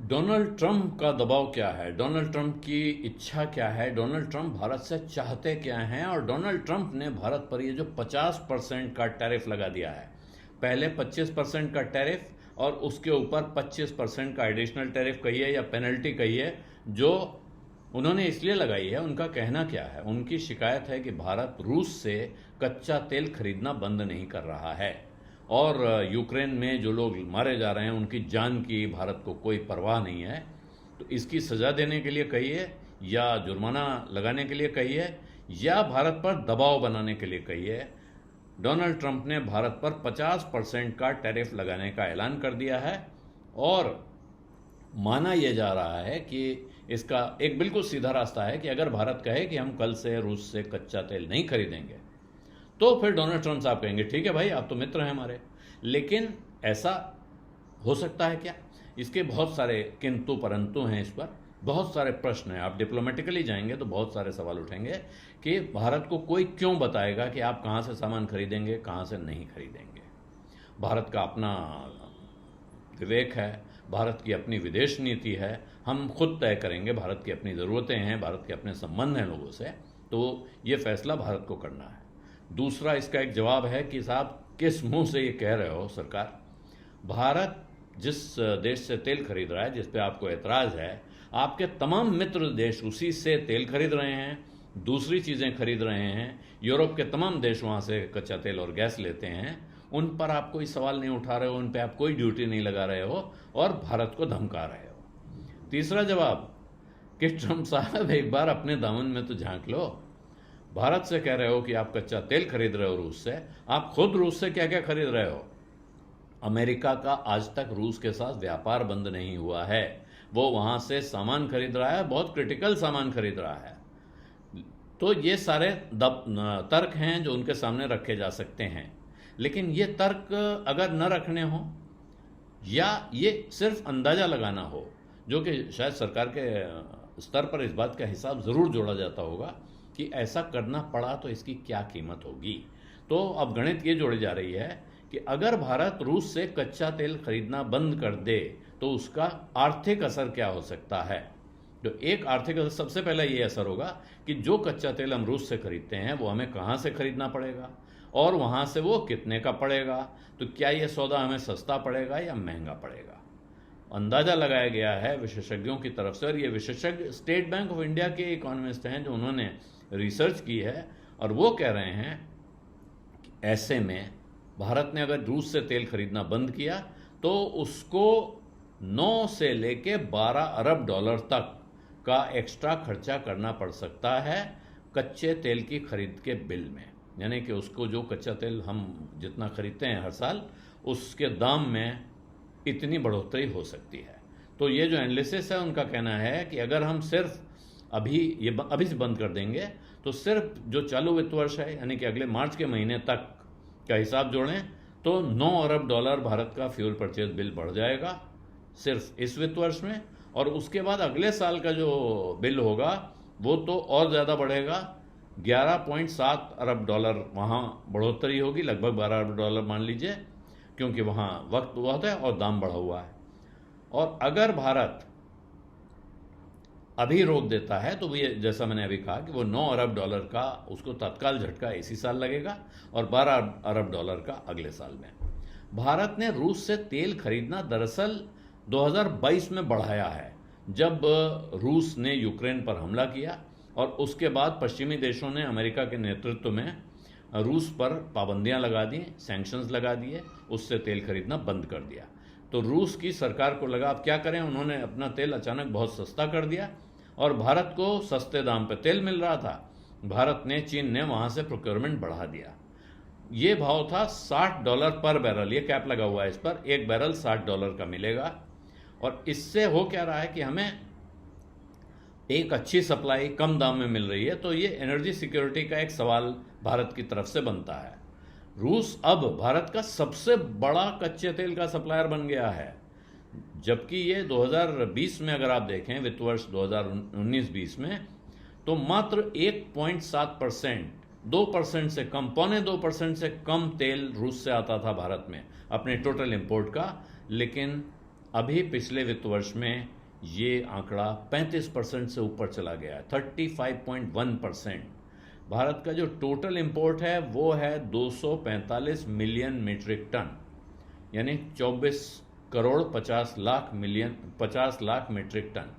Donald Trump का दबाव क्या है, डोनाल्ड ट्रंप की इच्छा क्या है, डोनाल्ड ट्रंप भारत से चाहते क्या हैं, और डोनाल्ड ट्रंप ने भारत पर ये जो 50% का टैरिफ लगा दिया है, पहले 25% का टैरिफ और उसके ऊपर 25% का एडिशनल टैरिफ कहिए या पेनल्टी कहिए, जो उन्होंने इसलिए लगाई है। उनका कहना क्या है? उनकी शिकायत है कि भारत रूस से कच्चा तेल खरीदना बंद नहीं कर रहा है, और यूक्रेन में जो लोग मारे जा रहे हैं उनकी जान की भारत को कोई परवाह नहीं है। तो इसकी सज़ा देने के लिए कहिए, या जुर्माना लगाने के लिए कहिए, या भारत पर दबाव बनाने के लिए कहिए, डोनाल्ड ट्रंप ने भारत पर 50% का टैरिफ लगाने का ऐलान कर दिया है। और माना यह जा रहा है कि इसका एक बिल्कुल सीधा रास्ता है कि अगर भारत कहे कि हम कल से रूस से कच्चा तेल नहीं खरीदेंगे, तो फिर डोनाल्ड ट्रंप साहब कहेंगे ठीक है भाई, आप तो मित्र हैं हमारे। लेकिन ऐसा हो सकता है क्या? इसके बहुत सारे किंतु परंतु हैं, इस पर बहुत सारे प्रश्न हैं। आप डिप्लोमेटिकली जाएंगे तो बहुत सारे सवाल उठेंगे कि भारत को कोई क्यों बताएगा कि आप कहाँ से सामान खरीदेंगे, कहाँ से नहीं खरीदेंगे। भारत का अपना विवेक है, भारत की अपनी विदेश नीति है, हम खुद तय करेंगे। भारत की अपनी ज़रूरतें हैं, भारत के अपने संबंध हैं लोगों से, तो ये फैसला भारत को करना है। दूसरा इसका एक जवाब है कि साहब किस मुंह से ये कह रहे हो सरकार? भारत जिस देश से तेल खरीद रहा है, जिस पे आपको एतराज़ है, आपके तमाम मित्र देश उसी से तेल खरीद रहे हैं, दूसरी चीज़ें खरीद रहे हैं। यूरोप के तमाम देश वहाँ से कच्चा तेल और गैस लेते हैं। उन पर आप कोई सवाल नहीं उठा रहे हो, उन पर आप कोई ड्यूटी नहीं लगा रहे हो, और भारत को धमका रहे हो। तीसरा जवाब कि ट्रंप साहब एक बार अपने दामन में तो झांक लो। भारत से कह रहे हो कि आप कच्चा तेल खरीद रहे हो रूस से, आप खुद रूस से क्या क्या खरीद रहे हो? अमेरिका का आज तक रूस के साथ व्यापार बंद नहीं हुआ है। वो वहां से सामान खरीद रहा है, बहुत क्रिटिकल सामान खरीद रहा है। तो ये सारे तर्क हैं जो उनके सामने रखे जा सकते हैं। लेकिन ये तर्क अगर न रखने हो, या ये सिर्फ अंदाजा लगाना हो, जो कि शायद सरकार के स्तर पर इस बात का हिसाब ज़रूर जोड़ा जाता होगा कि ऐसा करना पड़ा तो इसकी क्या कीमत होगी। तो अब गणित ये जोड़ी जा रही है कि अगर भारत रूस से कच्चा तेल खरीदना बंद कर दे तो उसका आर्थिक असर क्या हो सकता है। तो एक आर्थिक असर, सबसे पहला ये असर होगा कि जो कच्चा तेल हम रूस से खरीदते हैं वो हमें कहाँ से खरीदना पड़ेगा, और वहाँ से वो कितने का पड़ेगा। तो क्या ये सौदा हमें सस्ता पड़ेगा या महंगा पड़ेगा? अंदाज़ा लगाया गया है विशेषज्ञों की तरफ से, और ये विशेषज्ञ स्टेट बैंक ऑफ इंडिया के इकोनॉमिस्ट हैं जो उन्होंने रिसर्च की है, और वो कह रहे हैं कि ऐसे में भारत ने अगर रूस से तेल खरीदना बंद किया तो उसको 9 से लेके 12 अरब डॉलर तक का एक्स्ट्रा खर्चा करना पड़ सकता है कच्चे तेल की खरीद के बिल में। यानी कि उसको जो कच्चा तेल हम जितना खरीदते हैं हर साल, उसके दाम में इतनी बढ़ोतरी हो सकती है। तो ये जो एनालिसिस है उनका कहना है कि अगर हम सिर्फ अभी से बंद कर देंगे तो सिर्फ जो चालू वित्त वर्ष है, यानी कि अगले मार्च के महीने तक का हिसाब जोड़ें तो 9 अरब डॉलर भारत का फ्यूल परचेज बिल बढ़ जाएगा सिर्फ इस वित्त वर्ष में। और उसके बाद अगले साल का जो बिल होगा वो तो और ज़्यादा बढ़ेगा, 11.7 अरब डॉलर वहाँ बढ़ोतरी होगी, लगभग 12 अरब डॉलर मान लीजिए, क्योंकि वहाँ वक्त बहुत है और दाम बढ़ा हुआ है। और अगर भारत अभी रोक देता है तो ये, जैसा मैंने अभी कहा, कि वो 9 अरब डॉलर का उसको तत्काल झटका इसी साल लगेगा और 12 अरब डॉलर का अगले साल में। भारत ने रूस से तेल खरीदना दरअसल 2022 में बढ़ाया है, जब रूस ने यूक्रेन पर हमला किया और उसके बाद पश्चिमी देशों ने अमेरिका के नेतृत्व में रूस पर पाबंदियां लगा दी, सैंक्शंस लगा दिए, उससे तेल खरीदना बंद कर दिया। तो रूस की सरकार को लगा अब क्या करें, उन्होंने अपना तेल अचानक बहुत सस्ता कर दिया और भारत को सस्ते दाम पे तेल मिल रहा था। भारत ने, चीन ने वहाँ से प्रोक्योरमेंट बढ़ा दिया। ये भाव था $60 पर बैरल, ये कैप लगा हुआ है इस पर, एक बैरल $60 का मिलेगा। और इससे हो क्या रहा है कि हमें एक अच्छी सप्लाई कम दाम में मिल रही है। तो ये एनर्जी सिक्योरिटी का एक सवाल भारत की तरफ से बनता है। रूस अब भारत का सबसे बड़ा कच्चे तेल का सप्लायर बन गया है, जबकि ये 2020 में अगर आप देखें, वित्त वर्ष 2019-20 में, तो मात्र 1.7%, 2% से कम, 0.25% से कम तेल रूस से आता था भारत में अपने टोटल इंपोर्ट का। लेकिन अभी पिछले वित्त वर्ष में ये आंकड़ा 35% से ऊपर चला गया है, 35.1%। भारत का जो टोटल इंपोर्ट है वो है 245 मिलियन मीट्रिक टन, यानी 24 करोड़ 50 लाख मीट्रिक टन।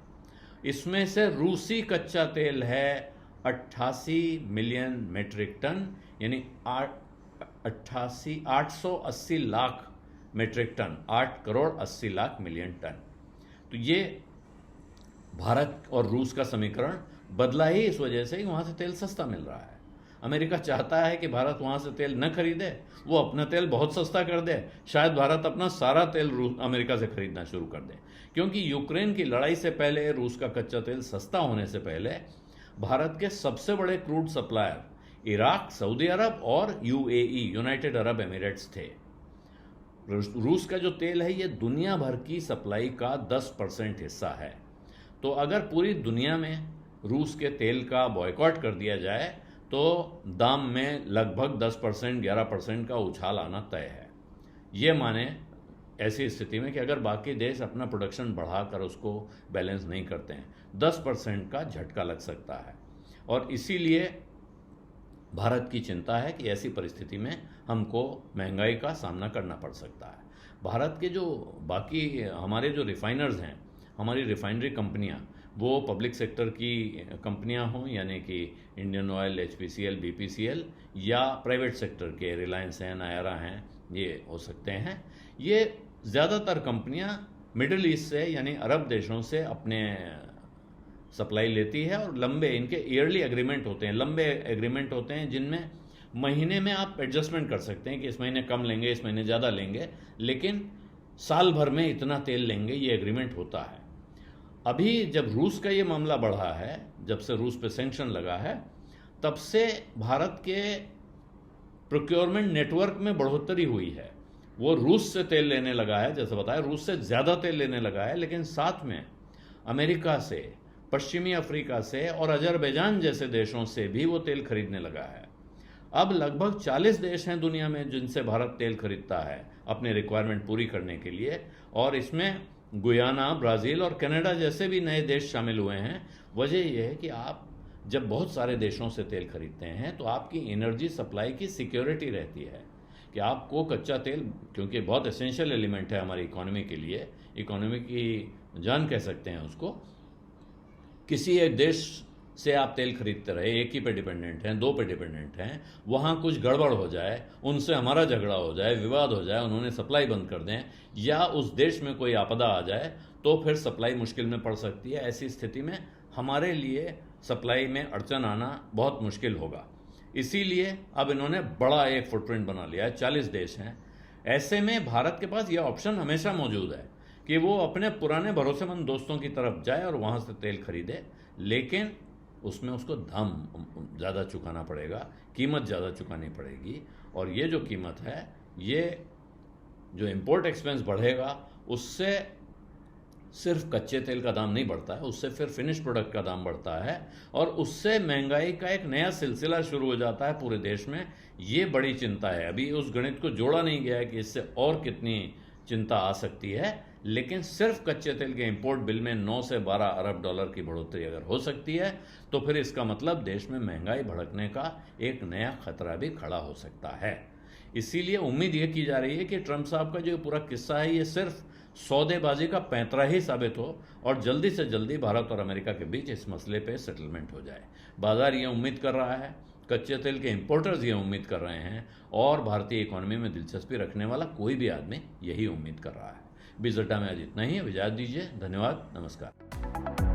इसमें से रूसी कच्चा तेल है 88 मिलियन मीट्रिक टन, यानी 880 lakh metric ton, 8 crore 80 lakh million ton. तो ये भारत और रूस का समीकरण बदला ही इस वजह से कि वहाँ से तेल सस्ता मिल रहा है। अमेरिका चाहता है कि भारत वहाँ से तेल न खरीदे, वो अपना तेल बहुत सस्ता कर दे, शायद भारत अपना सारा तेल अमेरिका से खरीदना शुरू कर दे। क्योंकि यूक्रेन की लड़ाई से पहले रूस का कच्चा तेल सस्ता होने से पहले भारत के सबसे बड़े क्रूड सप्लायर इराक, सऊदी अरब और यूएई, यूनाइटेड अरब एमिरेट्स थे। रूस का जो तेल है ये दुनिया भर की सप्लाई का 10% हिस्सा है। तो अगर पूरी दुनिया में रूस के तेल का बॉयकॉट कर दिया जाए तो दाम में लगभग 10%, 11% का उछाल आना तय है। ये माने ऐसी स्थिति में कि अगर बाकी देश अपना प्रोडक्शन बढ़ाकर उसको बैलेंस नहीं करते हैं, 10% का झटका लग सकता है। और इसीलिए भारत की चिंता है कि ऐसी परिस्थिति में हमको महंगाई का सामना करना पड़ सकता है। भारत के जो बाकी हमारे जो रिफाइनर्स हैं, हमारी रिफाइनरी कंपनियां, वो पब्लिक सेक्टर की कंपनियां हों, यानी कि इंडियन ऑयल, एचपीसीएल, बीपीसीएल, या प्राइवेट सेक्टर के रिलायंस हैं, नायरा हैं, ये हो सकते हैं। ये ज़्यादातर कंपनियां मिडिल ईस्ट से, यानी अरब देशों से अपने सप्लाई लेती है और लंबे इनके ईयरली एग्रीमेंट होते हैं, लंबे एग्रीमेंट होते हैं जिनमें महीने में आप एडजस्टमेंट कर सकते हैं कि इस महीने कम लेंगे, इस महीने ज़्यादा लेंगे, लेकिन साल भर में इतना तेल लेंगे, ये एग्रीमेंट होता है। अभी जब रूस का ये मामला बढ़ा है, जब से रूस पे सैंक्शन लगा है, तब से भारत के प्रोक्योरमेंट नेटवर्क में बढ़ोतरी हुई है। वो रूस से तेल लेने लगा है, जैसे बताया, रूस से ज़्यादा तेल लेने लगा है, लेकिन साथ में अमेरिका से, पश्चिमी अफ्रीका से और अजरबैजान जैसे देशों से भी वो तेल खरीदने लगा है। अब लगभग 40 देश हैं दुनिया में जिनसे भारत तेल खरीदता है अपने रिक्वायरमेंट पूरी करने के लिए, और इसमें गुयाना, ब्राज़ील और कनाडा जैसे भी नए देश शामिल हुए हैं। वजह यह है कि आप जब बहुत सारे देशों से तेल खरीदते हैं तो आपकी एनर्जी सप्लाई की सिक्योरिटी रहती है कि आपको कच्चा तेल, क्योंकि बहुत एसेंशियल एलिमेंट है हमारी इकोनॉमी के लिए, इकोनॉमी की जान कह सकते हैं उसको। किसी एक देश से आप तेल खरीदते रहे, एक ही पे डिपेंडेंट हैं, दो पे डिपेंडेंट हैं, वहाँ कुछ गड़बड़ हो जाए, उनसे हमारा झगड़ा हो जाए, विवाद हो जाए, उन्होंने सप्लाई बंद कर दें, या उस देश में कोई आपदा आ जाए, तो फिर सप्लाई मुश्किल में पड़ सकती है। ऐसी स्थिति में हमारे लिए सप्लाई में अड़चन आना बहुत मुश्किल होगा। इसीलिए अब इन्होंने बड़ा एक फुटप्रिंट बना लिया है, 40 देश हैं। ऐसे में भारत के पास यह ऑप्शन हमेशा मौजूद है कि वो अपने पुराने भरोसेमंद दोस्तों की तरफ जाए और वहाँ से तेल खरीदे, लेकिन उसमें उसको दाम ज़्यादा चुकाना पड़ेगा, कीमत ज़्यादा चुकानी पड़ेगी। और ये जो कीमत है, ये जो इंपोर्ट एक्सपेंस बढ़ेगा, उससे सिर्फ कच्चे तेल का दाम नहीं बढ़ता है, उससे फिर फिनिश प्रोडक्ट का दाम बढ़ता है, और उससे महंगाई का एक नया सिलसिला शुरू हो जाता है पूरे देश में। ये बड़ी चिंता है। अभी उस गणित को जोड़ा नहीं गया है कि इससे और कितनी चिंता आ सकती है, लेकिन सिर्फ कच्चे तेल के इंपोर्ट बिल में 9 से 12 अरब डॉलर की बढ़ोतरी अगर हो सकती है, तो फिर इसका मतलब देश में महंगाई भड़कने का एक नया खतरा भी खड़ा हो सकता है। इसीलिए उम्मीद यह की जा रही है कि ट्रंप साहब का जो पूरा किस्सा है, ये सिर्फ सौदेबाजी का पैंतरा ही साबित हो और जल्दी से जल्दी भारत और अमेरिका के बीच इस मसले पे सेटलमेंट हो जाए। बाजार ये उम्मीद कर रहा है, कच्चे तेल के इंपोर्टर्स ये उम्मीद कर रहे हैं, और भारतीय इकोनॉमी में दिलचस्पी रखने वाला कोई भी आदमी यही उम्मीद कर रहा है। बिजटा में आज इतना ही। इजाज़त दीजिए। धन्यवाद। नमस्कार।